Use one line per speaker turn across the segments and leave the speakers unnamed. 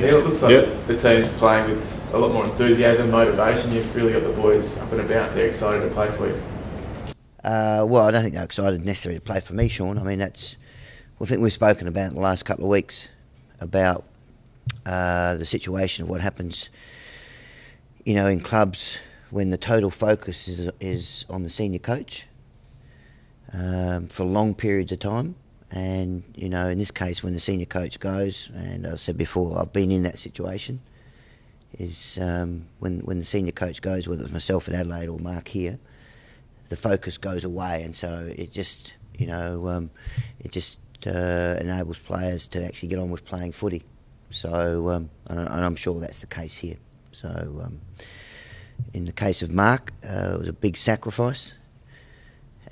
Neil, it looks like the team's playing with a lot more enthusiasm, motivation. You've really got the boys up and about. They're excited to play for you.
Well, I don't think they're excited necessarily to play for me, Sean. I mean, I think we've spoken about in the last couple of weeks about the situation of what happens, in clubs when the total focus is on the senior coach for long periods of time. And, in this case, when the senior coach goes, and I've said before, I've been in that situation, is when the senior coach goes, whether it's myself at Adelaide or Mark here, the focus goes away, and so it just, enables players to actually get on with playing footy. So, and I'm sure that's the case here. So, in the case of Mark, it was a big sacrifice.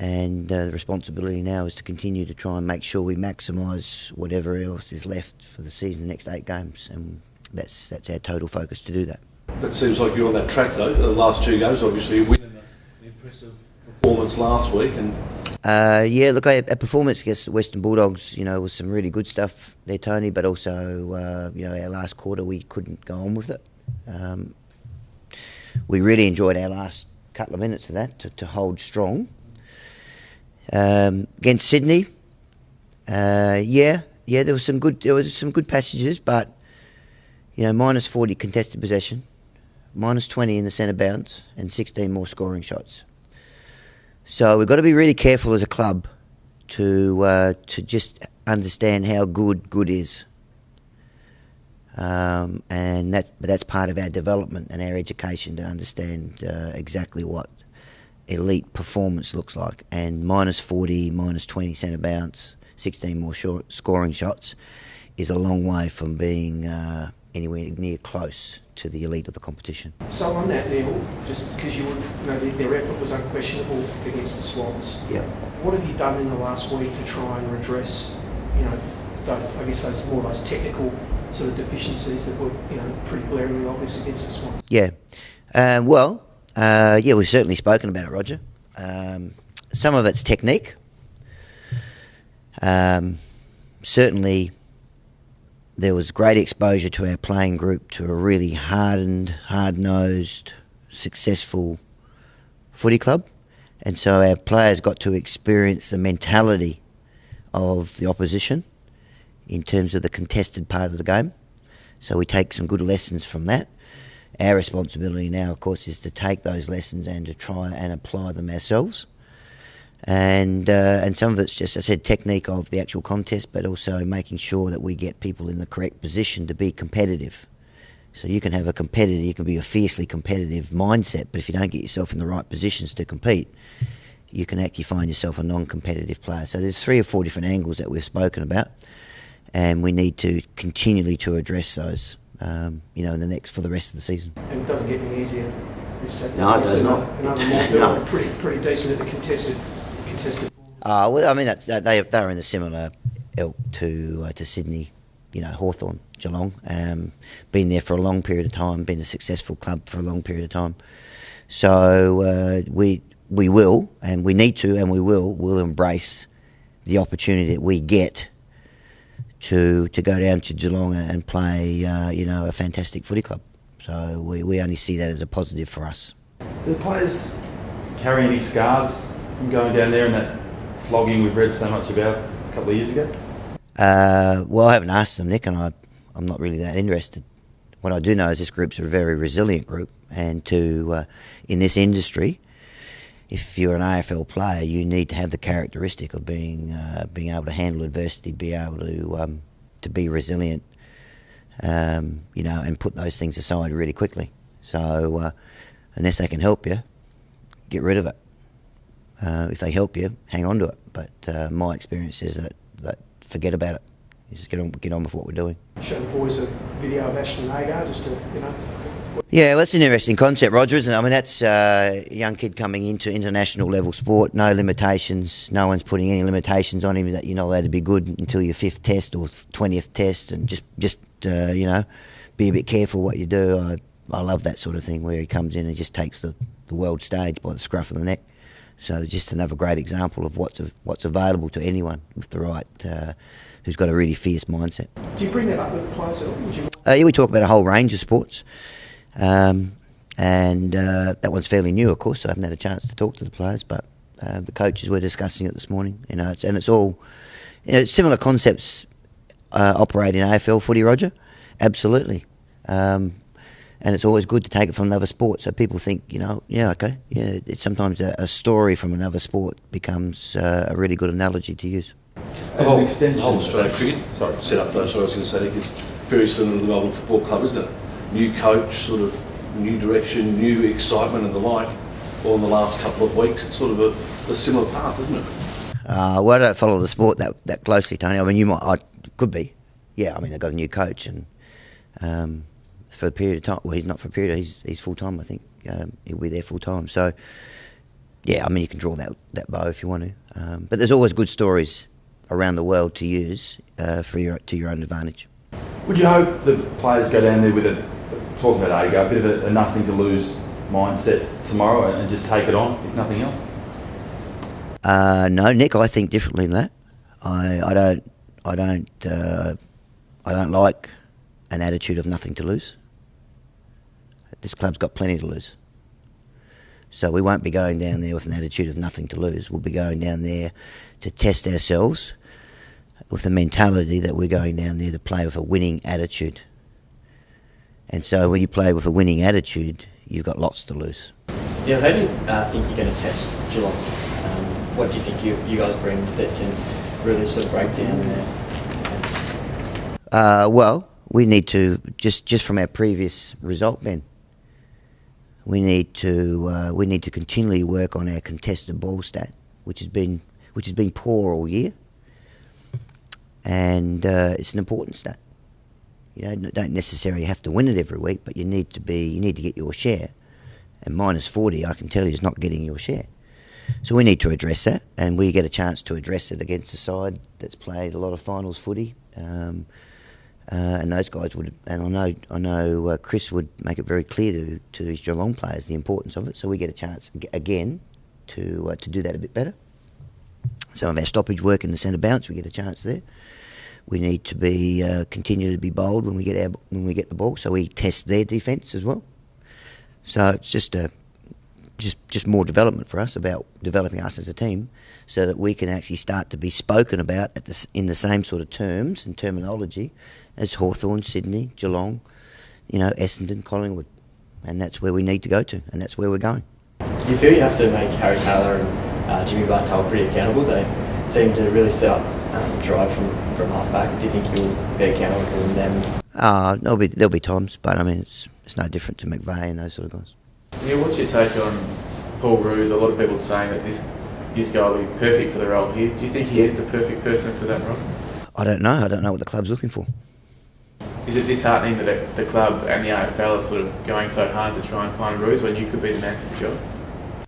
And the responsibility now is to continue to try and make sure we maximise whatever else is left for the season, the next 8 games, and that's our total focus to do that.
That seems like you're on that track though. The last 2 games, obviously, winning an impressive performance last week, and
our performance against the Western Bulldogs, was some really good stuff there, Tony. But also, our last quarter we couldn't go on with it. We really enjoyed our last couple of minutes of that to hold strong. Against Sydney, there was some good passages, but minus 40 contested possession, minus 20 in the centre bounce, and 16 more scoring shots. So we've got to be really careful as a club to just understand how good is, and that's part of our development and our education to understand exactly what elite performance looks like. And minus 40, minus 20 centre bounce, 16 more scoring shots is a long way from being anywhere near close to the elite of the competition.
So on that, Neil, just because their effort was unquestionable against the Swans.
Yeah.
What have you done in the last week to try and redress, those technical sort of deficiencies that were, pretty glaringly obvious against the Swans?
Yeah. We've certainly spoken about it, Roger. Some of it's technique. Certainly, there was great exposure to our playing group to a really hardened, hard-nosed, successful footy club. And so our players got to experience the mentality of the opposition in terms of the contested part of the game. So we take some good lessons from that. Our responsibility now, of course, is to take those lessons and to try and apply them ourselves. And some of it's just, I said, technique of the actual contest, but also making sure that we get people in the correct position to be competitive. So you can have you can be a fiercely competitive mindset, but if you don't get yourself in the right positions to compete, you can actually find yourself a non-competitive player. So there's 3 or 4 different angles that we've spoken about, and we need to continually to address those. For the rest of the season.
And it doesn't get any easier.
No, it does not.
Another pretty decent at the contested.
They're in a similar ilk to Sydney, Hawthorn, Geelong. Been there for a long period of time, been a successful club for a long period of time. So we will, and we need to, and we'll embrace the opportunity that we get to go down to Geelong and play, a fantastic footy club. So we only see that as a positive for us.
Do the players carry any scars from going down there and that flogging we've read so much about a couple of years ago?
I haven't asked them, Nick, and I'm not really that interested. What I do know is this group's a very resilient group, and in this industry, if you're an AFL player, you need to have the characteristic of being able to handle adversity, be able to be resilient, and put those things aside really quickly. So unless they can help you, get rid of it. If they help you, hang on to it. But my experience is that forget about it. You just get on with what we're doing.
Show the boys a video of Ashton Agar just to,
Yeah, well, that's an interesting concept, Roger, isn't it? I mean, that's a young kid coming into international level sport, no limitations. No one's putting any limitations on him that you're not allowed to be good until your 5th test or 20th test, and just be a bit careful what you do. I love that sort of thing where he comes in and just takes the world stage by the scruff of the neck. So just another great example of what's available to anyone with the right, who's got a really fierce mindset.
Do you bring that up with the players at all?
Yeah, we talk about a whole range of sports. And that one's fairly new, of course, so I haven't had a chance to talk to the players, but the coaches were discussing it this morning. It's all similar concepts operate in AFL footy, Roger. Absolutely. And it's always good to take it from another sport. So people think, it's sometimes a story from another sport becomes a really good analogy to use.
As an extension,
the whole Australian cricket set up, though, sorry, I was going to say, Nick, it's very similar to the Melbourne Football Club, isn't it? New coach, sort of new direction, new excitement and the like. All in the last couple of weeks, it's sort of a similar path, isn't it?
Well, I don't follow the sport that closely, Tony. I mean, could be. Yeah, I mean, they've got a new coach and for a period of time. Well, he's not for a period. He's full time. I think he'll be there full time. So, yeah, I mean, you can draw that bow if you want to. But there's always good stories around the world to use to your own advantage.
Would you hope the players go down there with talking about ego, a bit of a nothing to lose mindset tomorrow and just take it on, if nothing else?
No, Nick, I think differently than that. I don't like an attitude of nothing to lose. This club's got plenty to lose. So we won't be going down there with an attitude of nothing to lose. We'll be going down there to test ourselves with the mentality that we're going down there to play with a winning attitude. And so when you play with a winning attitude, you've got lots to lose.
Yeah, how do you think you're going to test Geelong? What do you think you guys bring that can really sort of break down their defences?
Well, we need to, just from our previous result, Ben, we need to continually work on our contested ball stat, which has been poor all year, and it's an important stat. You don't necessarily have to win it every week, but you need to get your share. And -40, I can tell you, is not getting your share. So we need to address that, and we get a chance to address it against a side that's played a lot of finals footy, and those guys would. And I know Chris would make it very clear to his Geelong players the importance of it. So we get a chance again to do that a bit better. Some of our stoppage work in the centre bounce, we get a chance there. We need to continue to be bold when we get the ball, so we test their defence as well. So it's just more development for us about developing us as a team, so that we can actually start to be spoken about in the same sort of terms and terminology as Hawthorn, Sydney, Geelong, Essendon, Collingwood, and that's where we need to go to, and that's where we're going.
Do you feel you have to make Harry Taylor and Jimmy Bartel pretty accountable? They seem to really set up drive from half-back. Do you think you'll be accountable for them?
There'll be times, but I mean it's no different to McVeigh and those sort of guys.
Yeah, what's your take on Paul Roos? A lot of people saying that this guy will be perfect for the role here. Do you think he is the perfect person for that role?
I don't know. I don't know what the club's looking for.
Is it disheartening that the club and the AFL are sort of going so hard to try and find Roos when you could be the man for the job?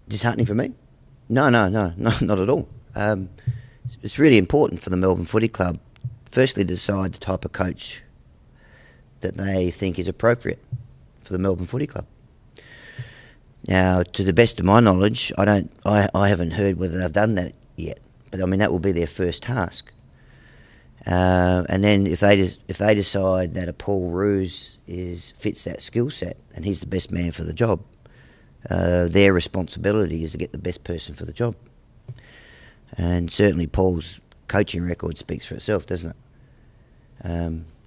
Disheartening for me? No, not at all. It's really important for the Melbourne Footy Club, firstly, to decide the type of coach that they think is appropriate for the Melbourne Footy Club. Now, to the best of my knowledge, I haven't heard whether they've done that yet. But I mean, that will be their first task. And then if they decide that a Paul Roos fits that skill set and he's the best man for the job, their responsibility is to get the best person for the job. And certainly Paul's coaching record speaks for itself, doesn't it?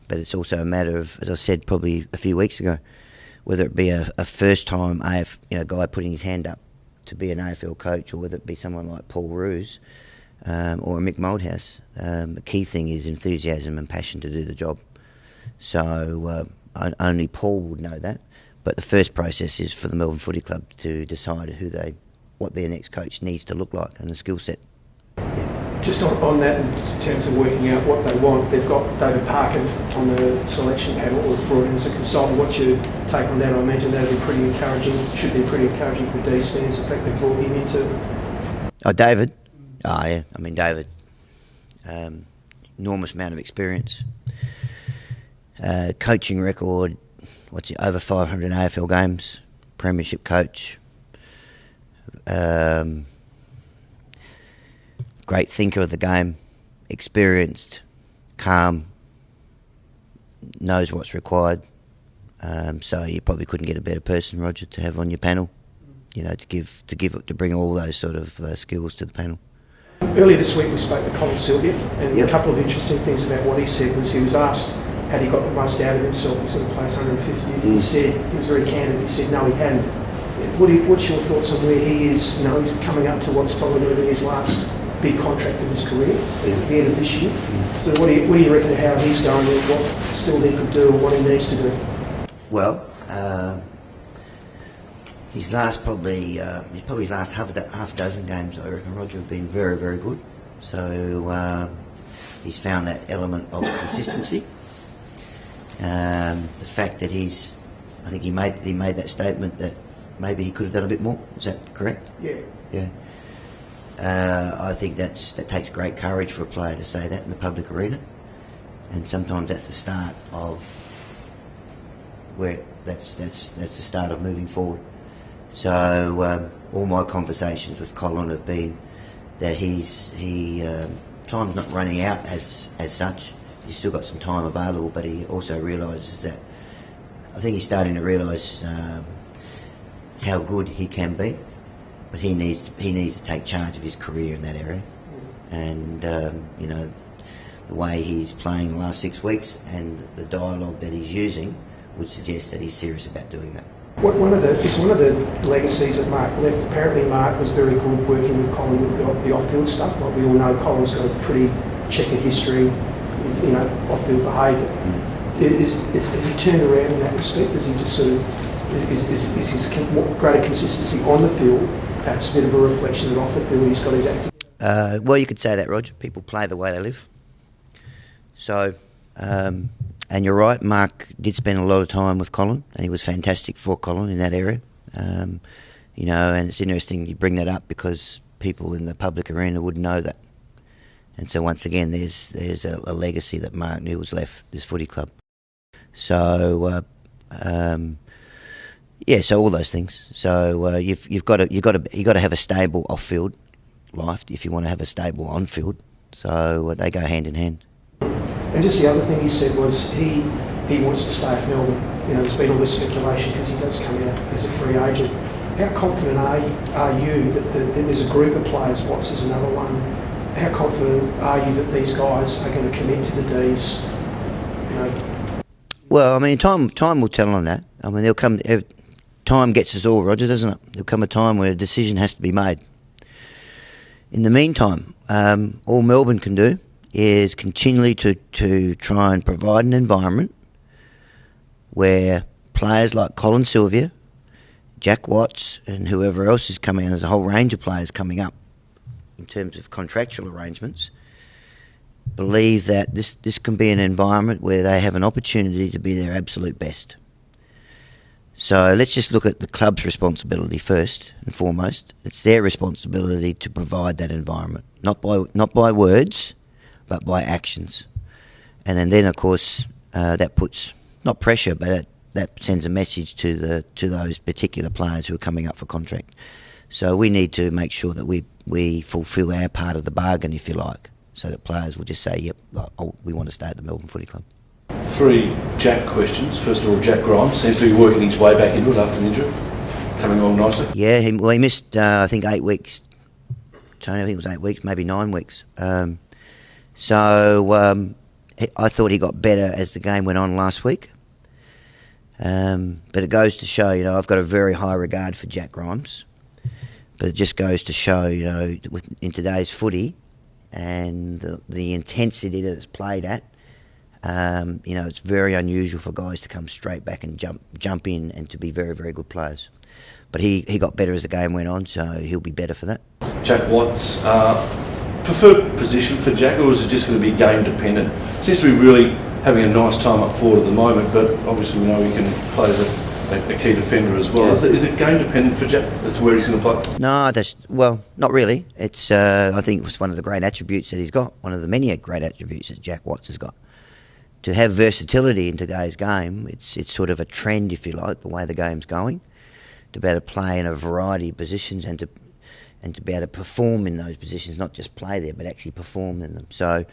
But it's also a matter of, as I said probably a few weeks ago, whether it be a first-time guy putting his hand up to be an AFL coach, or whether it be someone like Paul Roos or Mick Moldhouse. The key thing is enthusiasm and passion to do the job. So only Paul would know that. But the first process is for the Melbourne Footy Club to decide what their next coach needs to look like and the skill set.
Just on that, in terms of working out what they want, they've got David Parkin on the selection panel, or brought in as a consultant. What's your take on that? I imagine that would be pretty encouraging. Should be pretty encouraging for D's fans. The fact they brought him into.
Oh, David. Oh, yeah. I mean, David. Enormous amount of experience. Coaching record. Over 500 AFL games. Premiership coach. Great thinker of the game, experienced, calm, knows what's required. So you probably couldn't get a better person, Roger, to have on your panel. You know, to bring all those sort of skills to the panel.
Earlier this week we spoke to Colin Sylvia, and
Yep.
a couple of interesting things about what he said was he was asked had he got the most out of himself in sort of place 150. He said, he was very candid, he said no he hadn't. What's your thoughts on where he is? You know, he's coming up to what's probably going to be his last big contract of his career at the end of this year. So what do you reckon how he's going and what still he could do and what he needs to do?
Well, his last half a dozen games, I reckon, Roger, have been very, very good. So he's found that element of consistency. The fact that I think he made that statement that maybe he could have done a bit more. Is that correct?
Yeah.
Yeah. I think that takes great courage for a player to say that in the public arena, and sometimes that's the start of where that's the start of moving forward. So all my conversations with Colin have been that time's not running out as such. He's still got some time available, but he also realises that I think he's starting to realise how good he can be, but he needs to take charge of his career in that area. And you know, the way he's playing the last 6 weeks and the dialogue that he's using would suggest that he's serious about doing that.
One of the legacies that Mark left. Apparently, Mark was very good working with Colin with the off-field stuff. Like we all know, Colin's got a pretty checkered history with, you know, off-field behaviour. Has he turned around in that respect? Is he just sort of is his greater consistency on the field perhaps a bit of a reflection that off the field he's got his acting?
Well, you could say that, Roger. People play the way they live. So. And you're right, Mark did spend a lot of time with Colin, and he was fantastic for Colin in that area. You know, and it's interesting you bring that up because people in the public arena would know that. And so once again, there's a legacy that Mark knew was left this footy club. So so all those things. So you've got to have a stable off-field life if you want to have a stable on-field. So they go hand in hand.
And just the other thing he said was he wants to stay at Melbourne. You know, there's been all this speculation because he does come out as a free agent. How confident are you that there's a group of players, Watts is another one, how confident are you that these guys are going to commit to the Ds? You know?
Well, I mean, time will tell on that. I mean, time gets us all, Roger, doesn't it? There'll come a time where a decision has to be made. In the meantime, all Melbourne can do is continually to try and provide an environment where players like Colin Sylvia, Jack Watts and whoever else is coming, and there's a whole range of players coming up in terms of contractual arrangements, believe that this can be an environment where they have an opportunity to be their absolute best. So let's just look at the club's responsibility first and foremost. It's their responsibility to provide that environment, not by words, but by actions. And then of course, that puts, not pressure, but that sends a message to those particular players who are coming up for contract. So we need to make sure that we fulfil our part of the bargain, if you like, so that players will just say, yep, we want to stay at the Melbourne Footy Club. 3
Jack questions. First of all, Jack Grimes seems to be working his way back into it after an injury, coming along nicely.
Yeah, he missed, I think, 8 weeks. Tony, I think it was 8 weeks, maybe 9 weeks. So I thought he got better as the game went on last week. But it goes to show, you know, I've got a very high regard for Jack Grimes. But it just goes to show, you know, in today's footy and the intensity that it's played at, you know, it's very unusual for guys to come straight back and jump in and to be very, very good players. But he got better as the game went on, so he'll be better for that.
Jack Watts, preferred position for Jack, or is it just going to be game dependent? Seems to be really having a nice time up forward at the moment, but obviously we know he can play as a key defender as well. Yeah. Is it game dependent for Jack as to where he's going to play?
No, not really. It's I think it was one of the great attributes that he's got, one of the many great attributes that Jack Watts has got. To have versatility in today's game, it's sort of a trend, if you like, the way the game's going, to be able to play in a variety of positions and to be able to perform in those positions, not just play there, but actually perform in them. So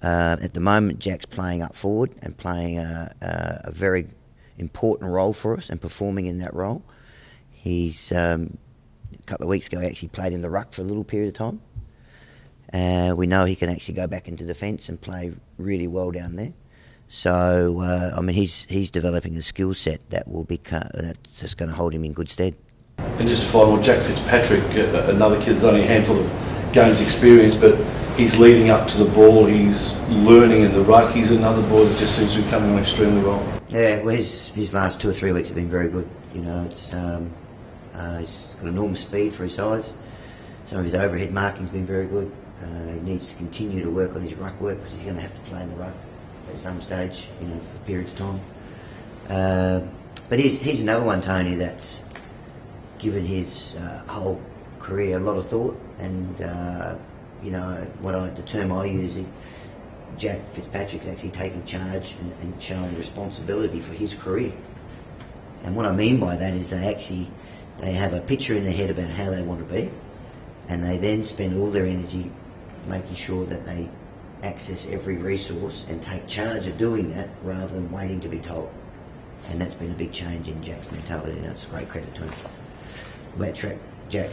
At the moment, Jack's playing up forward and playing a very important role for us and performing in that role. He's a couple of weeks ago actually played in the ruck for a little period of time. We know he can actually go back into defence and play really well down there. So I mean, he's developing a skill set that's just going to hold him in good stead.
And just to follow on, Jack Fitzpatrick, another kid that's only a handful of games experience, but he's leading up to the ball, he's learning in the ruck. He's another boy that just seems to be coming on extremely well.
Yeah, well, his last 2 or 3 weeks have been very good. You know, he's got enormous speed for his size. Some of his overhead marking's been very good. He needs to continue to work on his ruck work because he's going to have to play in the ruck at some stage, you know, for periods of time. But he's another one, Tony, that's given his whole career a lot of thought, and you know, the term I use is Jack Fitzpatrick's actually taking charge and showing responsibility for his career. And what I mean by that is they have a picture in their head about how they want to be, and they then spend all their energy making sure that they access every resource and take charge of doing that rather than waiting to be told. And that's been a big change in Jack's mentality, and it's a great credit to him. About Jack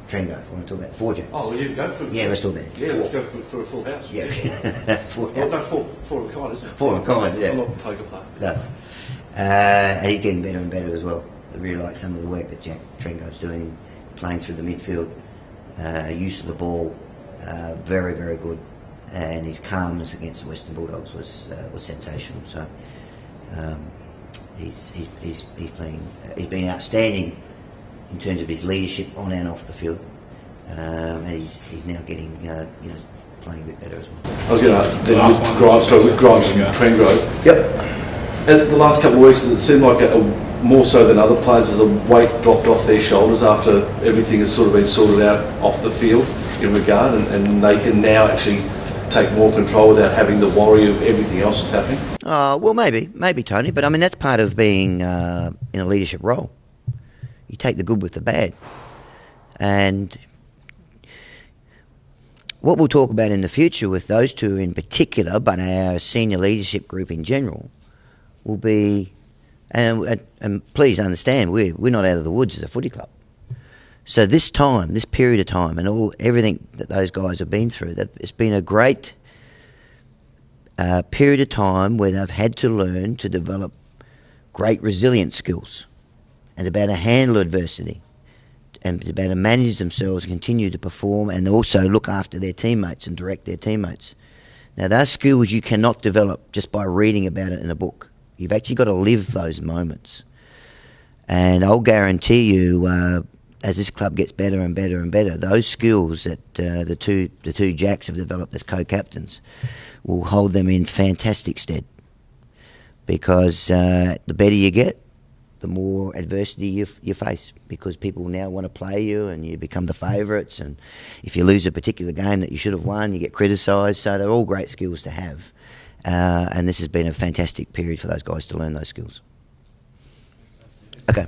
Trengo, I want to talk about 4 Jacks.
Oh, well, you go for it.
Yeah, let's talk about it.
Yeah,
4.
let's go for a full house.
Yeah, 4
Well, no,
house.
4 of a kind, isn't it?
4 of a kind, yeah.
I'm not a poker player.
No. And he's getting better and better as well. I really like some of the work that Jack Trengo's doing, playing through the midfield, use of the ball, very, very good. And his calmness against the Western Bulldogs was sensational. So he's playing. He's been outstanding in terms of his leadership on and off the field, and he's now getting playing a bit better as well.
I was going to with Grimes and Trengro.
Yep.
The last couple of weeks, does it seem like more so than other players, as a weight dropped off their shoulders after everything has sort of been sorted out off the field in regard, and they can now actually take more control without having the worry of everything else that's happening?
Well, maybe, Tony, but I mean, that's part of being in a leadership role. You take the good with the bad. And what we'll talk about in the future with those two in particular, but our senior leadership group in general, will be, and please understand, we're not out of the woods as a footy club. So this period of time, and everything that those guys have been through, it's been a great period of time where they've had to learn to develop great resilience skills and about to handle adversity and about to manage themselves, continue to perform, and also look after their teammates and direct their teammates. Now, those skills you cannot develop just by reading about it in a book. You've actually got to live those moments. And I'll guarantee you, as this club gets better and better and better, those skills that the two Jacks have developed as co-captains will hold them in fantastic stead. Because the better you get, the more adversity you face, because people now want to play you and you become the favourites, and if you lose a particular game that you should have won, you get criticised. So they're all great skills to have, and this has been a fantastic period for those guys to learn those skills. Okay.